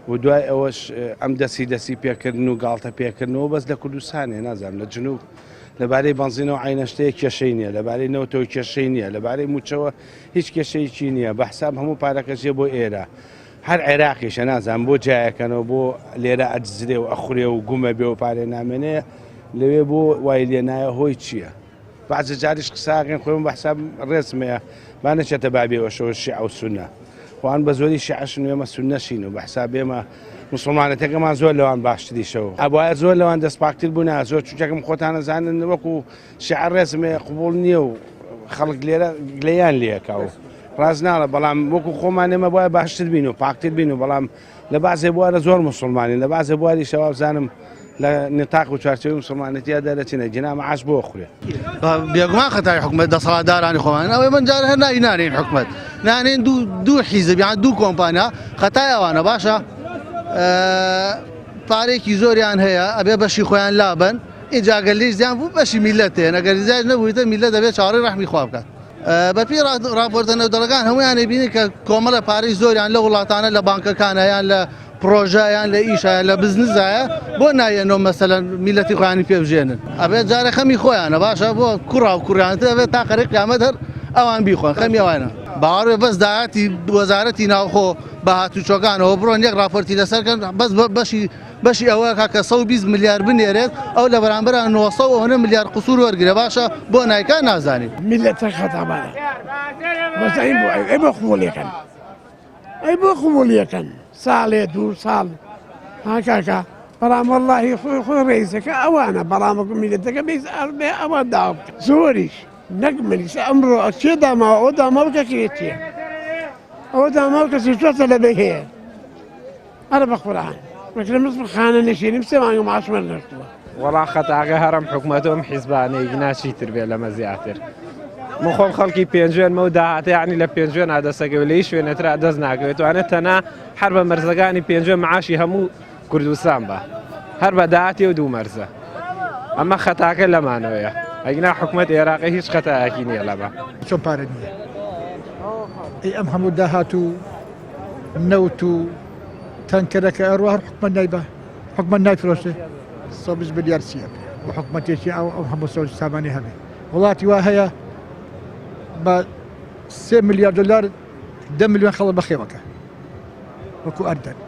و دوای ئەوەش ئەم دەسی پێکردن و گاڵتە پێکردنەوە بەس لە کوردستانێ نازانم لە جنوب لەبارەی بەنزینەوە عینەشتەیە کێشەی نییە لەبارەی نەوتەوە کێشەی نییە لەبارەی موچەوە هیچ کێشەیەکی نییە بە حساب هەموو پارەکەشێ بۆ ئێرە هەر عێراقیشە نازانم بۆ جایەکەنەوە بۆ لێرە ئەجزرێ و ئەخورێ و گومە بێ و پارێ نامێنەیە لەوێ بۆ وای لێنایە هۆی چییە؟ بعض جاریش قساکەن خۆم بە حساب ڕێزمەیە با نەچێتە بابێەوەشەوە شیع و سونە خوان بە زۆری شیعشن و ئێمە سونەشین و بە حساب ئێمە مسلمانەتەکەمان زۆر لەوان باشتریشەوە ئەوایە زۆر لەوان دەستپاکتر بوون زۆر چووکەکەم خۆتانە زانن وەکو شیع ڕێزمەیە قبول نییە و خەڵک لێرە گلەیان لێکا و ڕاست ناڵە بەڵام وەکو خۆمان ئێمە بۆیە باشتر بین و پاکتر بین و بەڵام لە بازێ بوارە زۆر مسلمانین لە بازێ بواری شەوا بزانم لە نتاق و چارچەوەی مسلمانەتیە دەرەچینە جنا مەعاش بۆ خوێ بێگومان خەتای حکومەت دەسەڵاتدارانی خۆمان ئەوەی من جارە هەر نانین حکومەت نانین دوو حیزب یان دوو کۆمپانیا خەتای ئەوانە باشە پارێکی زۆریان هەیە ئەبێ بەشی خۆیان لابن ئینجا گەلەی زیان بوو بەشی میلەتێ نەگەر زیاد نەبوویتە میلەت دەبێت چاوەڕێی ڕەحمی خوا بکات بەپی راپۆرتە نێودەڵەکان هەمویان بینی کە کۆمەڵە پارەی زۆریان لە وڵاتانە لە بانکەکانە یان لە پرۆژەیان لە ئیشە لە بزنسایە بۆ نایەنەوە مەسەلەن میلەتی خۆیانی پێبژێنن ئەبێت جارە خەمی خۆیانە باشە بۆ کوڕا و کوڕیانتە ئەبێت تا قەرەی قیامەت هەر ئەوان بیخۆن خەمی ئەوانە باوەڕێ بەس داهاتی وەزارەتی ناوخۆ بە هاتوچۆکانەوە بڕۆن یەک راپۆرتی لەسەرکەن بەس بەشی ئەوە کە 120 میلیارد بنێرێت ئەو لە بەرامبەر 900 میلیارد قسوور وەرگرە باشە بۆ نایکا نازانین میلەتە خەتابانە بەس ئەی بۆ قبوڵیەکەن ئەی بۆ قبوڵیەکەن ساڵێ دوو ساڵ هاکاکە بەڵام وەڵڵاهی خۆی ڕێیسەکە ئەوانە بەڵامەکە میلەتەکە بێ ئەوە داوە زۆریش نەک ملیسە ئەمڕۆ چێ داماوە ئەو داماوکەکرێت چیە ئەوە داماو کەسی چۆتە لەبێ هەیە هەرە بە قورعان وەکرە مثل خانە نشێنیم سێ مانگە معاشمان نەرتووە وەڵا خەتاگە هەرم حکومەتۆم حیزبانەی ناچیتر بێ لەمە زیاتر من خۆم خەڵکی پێنجێنمە و داهاتە یعنی لە پێنجێن ئادەسەگەوە لە هیچ شوێنێترا دەست ناکەوێت وانە تەنها هەر بە مەرزەکانی پێنجێ معاشی هەموو کوردستان بە هەر بە داهاتی و دوو مەرزە ئەمە خەتاکە لەمانەوەیە ئەگنا حکومەت عێراقی هیچ خەتایەکی نییە لەمە چۆن پارە نییە ئەی ئەم هەموو داهات و نەوت و تەنکەرەکە ئەڕوا هەر حکومەت نایبە حکومەت نایفرۆشێ 120 میلیارد چییە و حکومەتێکی ئەو هەموو سامانی هەبێ وڵاتی وا هەیە بە 3 میلیارد دلار 10 میلیۆن خەڵک بەخێوەکە وەکو ئەردەن